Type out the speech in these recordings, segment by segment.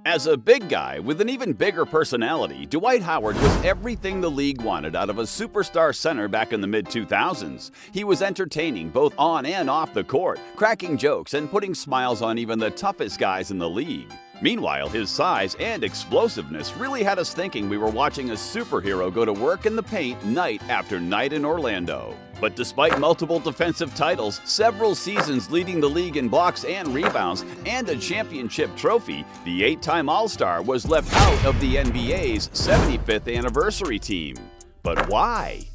As a big guy with an even bigger personality, Dwight Howard was everything the league wanted out of a superstar center back in the mid-2000s. He was entertaining both on and off the court, cracking jokes and putting smiles on even the toughest guys in the league. Meanwhile, his size and explosiveness really had us thinking we were watching a superhero go to work in the paint night after night in Orlando. But despite multiple defensive titles, several seasons leading the league in blocks and rebounds, and a championship trophy, the 8-time All-Star was left out of the NBA's 75th anniversary team. But why?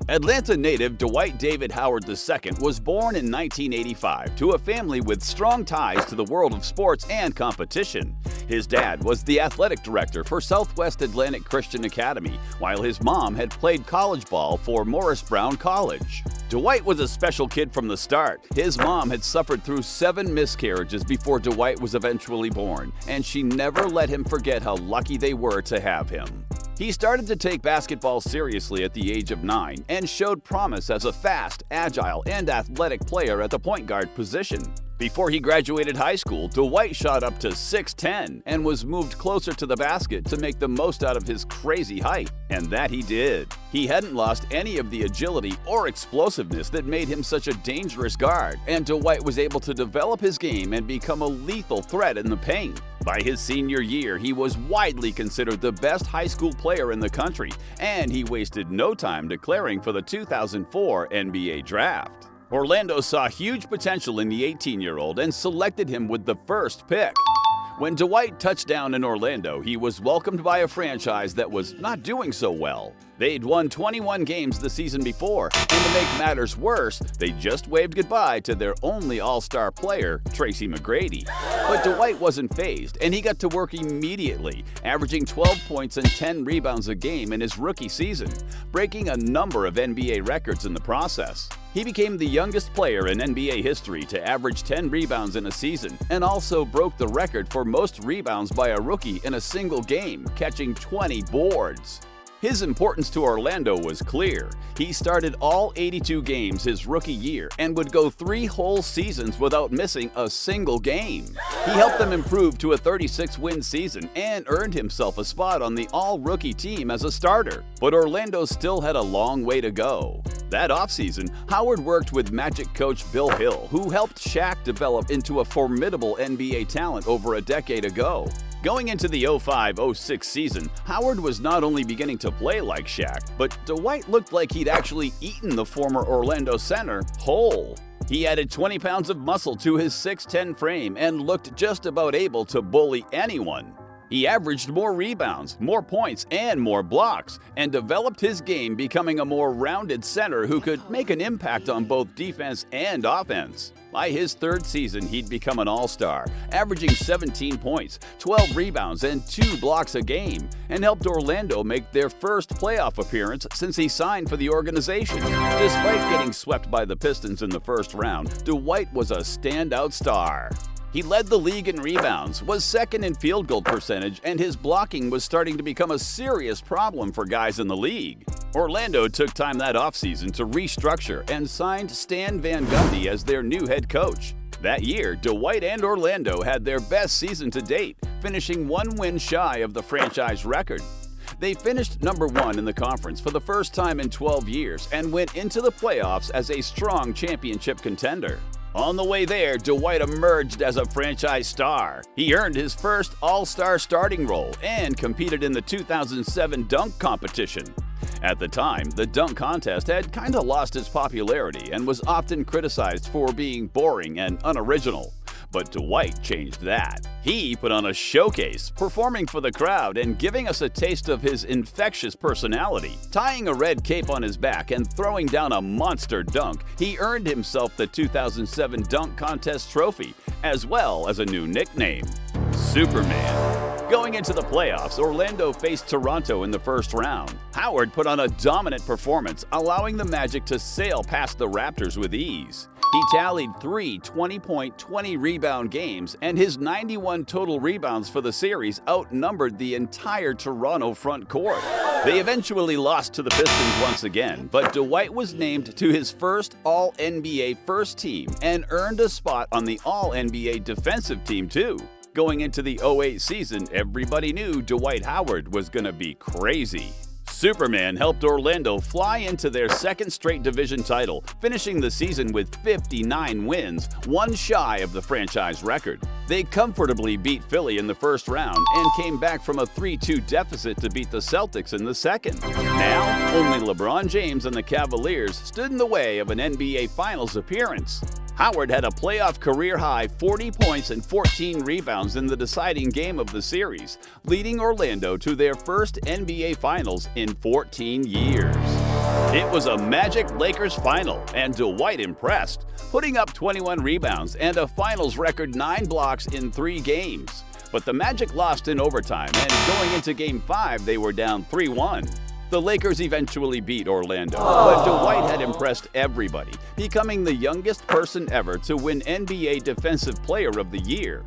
Atlanta native Dwight David Howard II was born in 1985 to a family with strong ties to the world of sports and competition. His dad was the athletic director for Southwest Atlantic Christian Academy, while his mom had played college ball for Morris Brown College. Dwight was a special kid from the start. His mom had suffered through 7 miscarriages before Dwight was eventually born, and she never let him forget how lucky they were to have him. He started to take basketball seriously at the age of 9 and showed promise as a fast, agile, and athletic player at the point guard position. Before he graduated high school, Dwight shot up to 6'10" and was moved closer to the basket to make the most out of his crazy height. And that he did. He hadn't lost any of the agility or explosiveness that made him such a dangerous guard, and Dwight was able to develop his game and become a lethal threat in the paint. By his senior year, he was widely considered the best high school player in the country, and he wasted no time declaring for the 2004 NBA Draft. Orlando saw huge potential in the 18-year-old and selected him with the first pick. When Dwight touched down in Orlando, he was welcomed by a franchise that was not doing so well. They'd won 21 games the season before, and to make matters worse, they just waved goodbye to their only All-Star player, Tracy McGrady. But Dwight wasn't fazed, and he got to work immediately, averaging 12 points and 10 rebounds a game in his rookie season, breaking a number of NBA records in the process. He became the youngest player in NBA history to average 10 rebounds in a season, and also broke the record for most rebounds by a rookie in a single game, catching 20 boards. His importance to Orlando was clear. He started all 82 games his rookie year and would go 3 whole seasons without missing a single game. He helped them improve to a 36-win season and earned himself a spot on the all-rookie team as a starter. But Orlando still had a long way to go. That offseason, Howard worked with Magic coach Bill Hill, who helped Shaq develop into a formidable NBA talent over a decade ago. Going into the 05-06 season, Howard was not only beginning to play like Shaq, but Dwight looked like he'd actually eaten the former Orlando center whole. He added 20 pounds of muscle to his 6'10" frame and looked just about able to bully anyone. He averaged more rebounds, more points, and more blocks, and developed his game, becoming a more rounded center who could make an impact on both defense and offense. By his 3rd season, he'd become an all-star, averaging 17 points, 12 rebounds, and 2 blocks a game, and helped Orlando make their first playoff appearance since he signed for the organization. Despite getting swept by the Pistons in the first round, Dwight was a standout star. He led the league in rebounds, was second in field goal percentage, and his blocking was starting to become a serious problem for guys in the league. Orlando took time that offseason to restructure and signed Stan Van Gundy as their new head coach. That year, Dwight and Orlando had their best season to date, finishing 1 win shy of the franchise record. They finished number 1 in the conference for the first time in 12 years and went into the playoffs as a strong championship contender. On the way there, Dwight emerged as a franchise star. He earned his first All-Star starting role and competed in the 2007 dunk competition. At the time, the dunk contest had kinda lost its popularity and was often criticized for being boring and unoriginal. But Dwight changed that. He put on a showcase, performing for the crowd and giving us a taste of his infectious personality. Tying a red cape on his back and throwing down a monster dunk, he earned himself the 2007 Dunk Contest trophy, as well as a new nickname, Superman. Going into the playoffs, Orlando faced Toronto in the first round. Howard put on a dominant performance, allowing the Magic to sail past the Raptors with ease. He tallied 3 20-point, 20-rebound games, and his 91 total rebounds for the series outnumbered the entire Toronto front court. They eventually lost to the Pistons once again, but Dwight was named to his first All-NBA first team and earned a spot on the All-NBA defensive team too. Going into the '08 season, everybody knew Dwight Howard was going to be crazy. Superman helped Orlando fly into their second straight division title, finishing the season with 59 wins, one shy of the franchise record. They comfortably beat Philly in the first round and came back from a 3-2 deficit to beat the Celtics in the second. Now, only LeBron James and the Cavaliers stood in the way of an NBA Finals appearance. Howard had a playoff career-high 40 points and 14 rebounds in the deciding game of the series, leading Orlando to their first NBA Finals in 14 years. It was a Magic Lakers final, and Dwight impressed, putting up 21 rebounds and a Finals record 9 blocks in 3 games. But the Magic lost in overtime, and going into Game 5, they were down 3-1. The Lakers eventually beat Orlando, but Dwight had impressed everybody, becoming the youngest person ever to win NBA Defensive Player of the Year.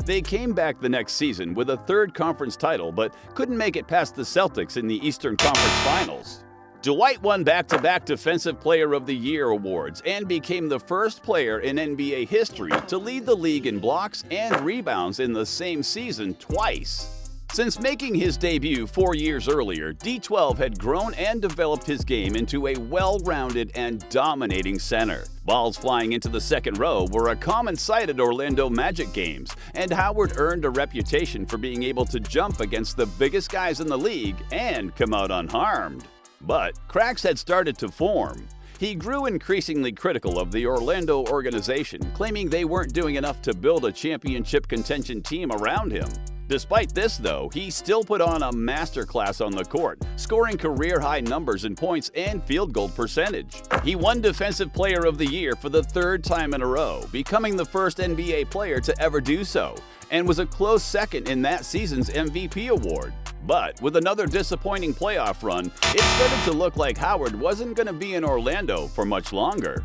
They came back the next season with a third conference title, but couldn't make it past the Celtics in the Eastern Conference Finals. Dwight won back-to-back Defensive Player of the Year awards and became the first player in NBA history to lead the league in blocks and rebounds in the same season twice. Since making his debut 4 years earlier, D12 had grown and developed his game into a well-rounded and dominating center. Balls flying into the second row were a common sight at Orlando Magic games, and Howard earned a reputation for being able to jump against the biggest guys in the league and come out unharmed. But cracks had started to form. He grew increasingly critical of the Orlando organization, claiming they weren't doing enough to build a championship contention team around him. Despite this, though, he still put on a masterclass on the court, scoring career-high numbers in points and field goal percentage. He won Defensive Player of the Year for the third time in a row, becoming the first NBA player to ever do so, and was a close second in that season's MVP award. But with another disappointing playoff run, it started to look like Howard wasn't going to be in Orlando for much longer.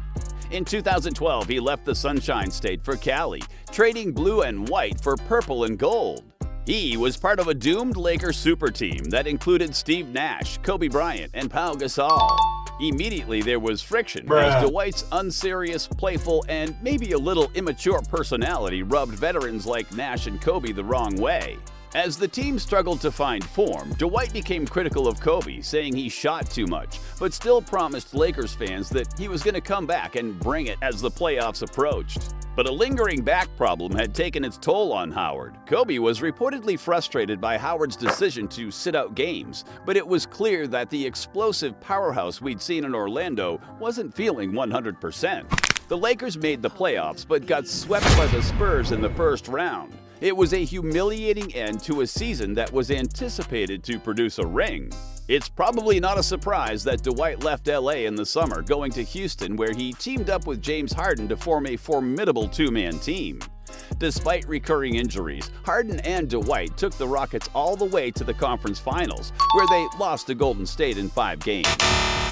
In 2012, he left the Sunshine State for Cali, trading blue and white for purple and gold. He was part of a doomed Lakers super team that included Steve Nash, Kobe Bryant, and Pau Gasol. Immediately there was friction as Dwight's unserious, playful, and maybe a little immature personality rubbed veterans like Nash and Kobe the wrong way. As the team struggled to find form, Dwight became critical of Kobe, saying he shot too much, but still promised Lakers fans that he was going to come back and bring it as the playoffs approached. But a lingering back problem had taken its toll on Howard. Kobe was reportedly frustrated by Howard's decision to sit out games, but it was clear that the explosive powerhouse we'd seen in Orlando wasn't feeling 100%. The Lakers made the playoffs, but got swept by the Spurs in the first round. It was a humiliating end to a season that was anticipated to produce a ring. It's probably not a surprise that Dwight left LA in the summer, going to Houston, where he teamed up with James Harden to form a formidable two-man team. Despite recurring injuries, Harden and Dwight took the Rockets all the way to the conference finals, where they lost to Golden State in 5 games.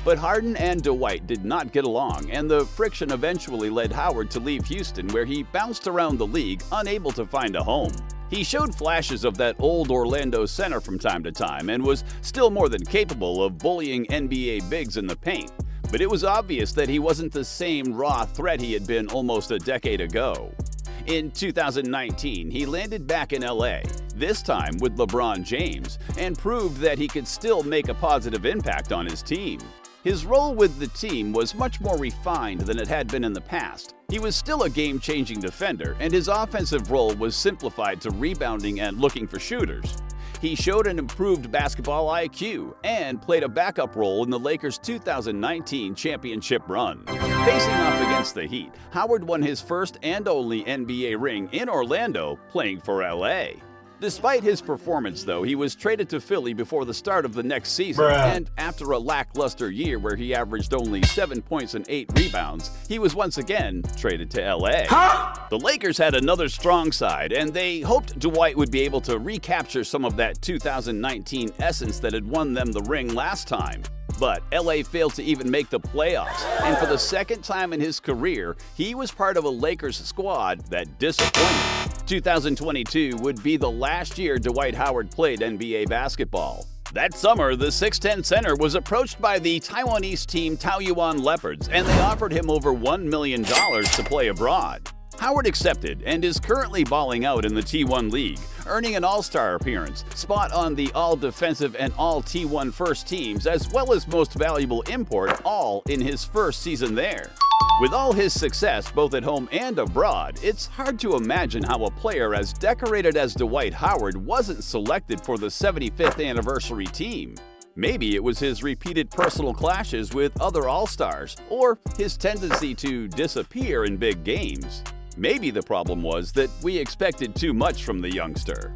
But Harden and Dwight did not get along, and the friction eventually led Howard to leave Houston, where he bounced around the league, unable to find a home. He showed flashes of that old Orlando center from time to time and was still more than capable of bullying NBA bigs in the paint. But it was obvious that he wasn't the same raw threat he had been almost a decade ago. In 2019, he landed back in LA, this time with LeBron James, and proved that he could still make a positive impact on his team. His role with the team was much more refined than it had been in the past. He was still a game-changing defender, and his offensive role was simplified to rebounding and looking for shooters. He showed an improved basketball IQ and played a backup role in the Lakers' 2019 championship run. Facing off against the Heat, Howard won his first and only NBA ring in Orlando, playing for LA. Despite his performance, though, he was traded to Philly before the start of the next season, and after a lackluster year where he averaged only 7 points and 8 rebounds, he was once again traded to LA. The Lakers had another strong side, and they hoped Dwight would be able to recapture some of that 2019 essence that had won them the ring last time. But LA failed to even make the playoffs, and for the second time in his career, he was part of a Lakers squad that disappointed. 2022 would be the last year Dwight Howard played NBA basketball. That summer, the 6'10 center was approached by the Taiwanese team Taoyuan Leopards, and they offered him over $1 million to play abroad. Howard accepted and is currently balling out in the T1 League, earning an All-Star appearance, spot on the All-Defensive and All-T1 first teams, as well as Most Valuable Import, all in his first season there. With all his success both at home and abroad, it's hard to imagine how a player as decorated as Dwight Howard wasn't selected for the 75th anniversary team. Maybe it was his repeated personal clashes with other All-Stars, or his tendency to disappear in big games. Maybe the problem was that we expected too much from the youngster.